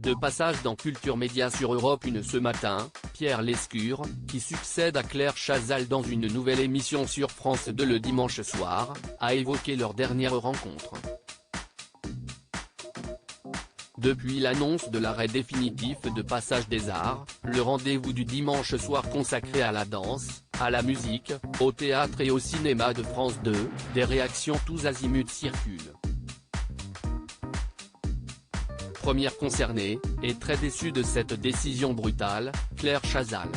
De passage dans Culture Média sur Europe 1 ce matin, Pierre Lescure, qui succède à Claire Chazal dans une nouvelle émission sur France 2 le dimanche soir, a évoqué leur dernière rencontre. Depuis l'annonce de l'arrêt définitif de Passage des Arts, le rendez-vous du dimanche soir consacré à la danse, à la musique, au théâtre et au cinéma de France 2, des réactions tous azimuts circulent. Première concernée, et très déçue de cette décision brutale, Claire Chazal.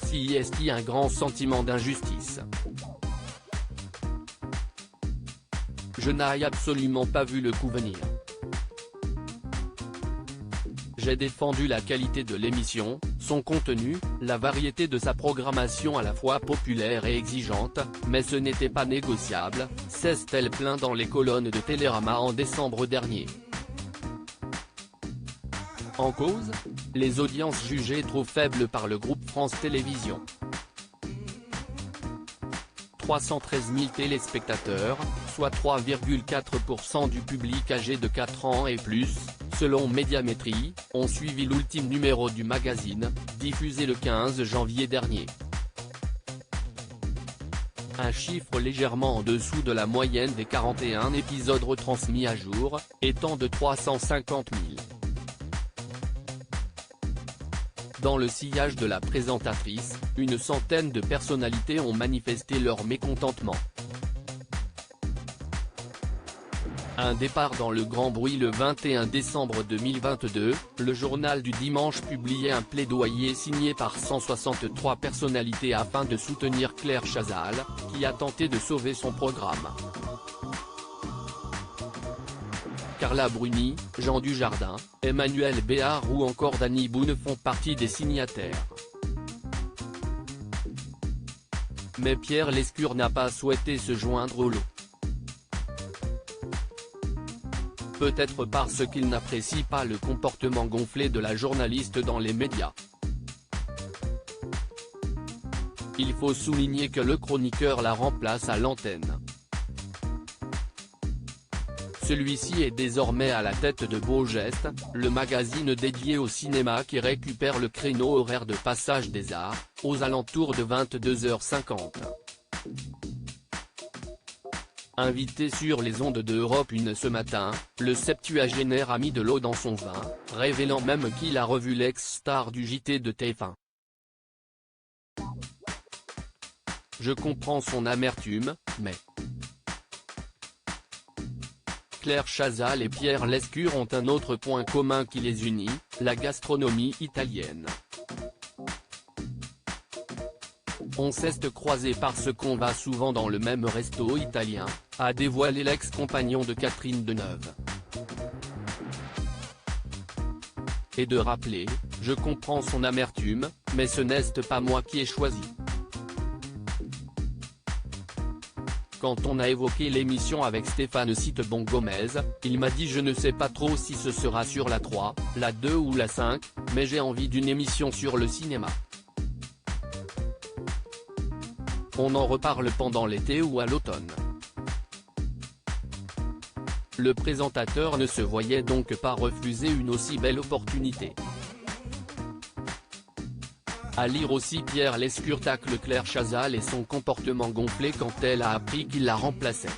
Si est-il un grand sentiment d'injustice? Je n'ai absolument pas vu le coup venir. J'ai défendu la qualité de l'émission, son contenu, la variété de sa programmation à la fois populaire et exigeante, mais ce n'était pas négociable, s'est-elle plaint dans les colonnes de Télérama en décembre dernier. En cause, les audiences jugées trop faibles par le groupe France Télévisions. 313 000 téléspectateurs, soit 3,4% du public âgé de 4 ans et plus, selon Médiamétrie, ont suivi l'ultime numéro du magazine, diffusé le 15 janvier dernier. Un chiffre légèrement en dessous de la moyenne des 41 épisodes retransmis à jour, étant de 350 000. Dans le sillage de la présentatrice, une centaine de personnalités ont manifesté leur mécontentement. Un départ dans le grand bruit le 21 décembre 2022, le journal du dimanche publiait un plaidoyer signé par 163 personnalités afin de soutenir Claire Chazal, qui a tenté de sauver son programme. Carla Bruni, Jean Dujardin, Emmanuel Béard ou encore Danny Boone font partie des signataires. Mais Pierre Lescure n'a pas souhaité se joindre au lot. Peut-être parce qu'il n'apprécie pas le comportement gonflé de la journaliste dans les médias. Il faut souligner que le chroniqueur la remplace à l'antenne. Celui-ci est désormais à la tête de Beau Geste, le magazine dédié au cinéma qui récupère le créneau horaire de Passage des Arts, aux alentours de 22h50. Invité sur les ondes de Europe 1 ce matin, le septuagénaire a mis de l'eau dans son vin, révélant même qu'il a revu l'ex-star du JT de TF1. Je comprends son amertume, mais... Claire Chazal et Pierre Lescure ont un autre point commun qui les unit, la gastronomie italienne. On s'est croisé parce qu'on va souvent dans le même resto italien, a dévoilé l'ex-compagnon de Catherine Deneuve. Et de rappeler, je comprends son amertume, mais ce n'est pas moi qui ai choisi. Quand on a évoqué l'émission avec Stéphane Citebon-Gomez, il m'a dit je ne sais pas trop si ce sera sur la 3, la 2 ou la 5, mais j'ai envie d'une émission sur le cinéma. On en reparle pendant l'été ou à l'automne. Le présentateur ne se voyait donc pas refuser une aussi belle opportunité. À lire aussi Pierre Lescure tacle Claire Chazal et son comportement gonflé quand elle a appris qu'il la remplaçait.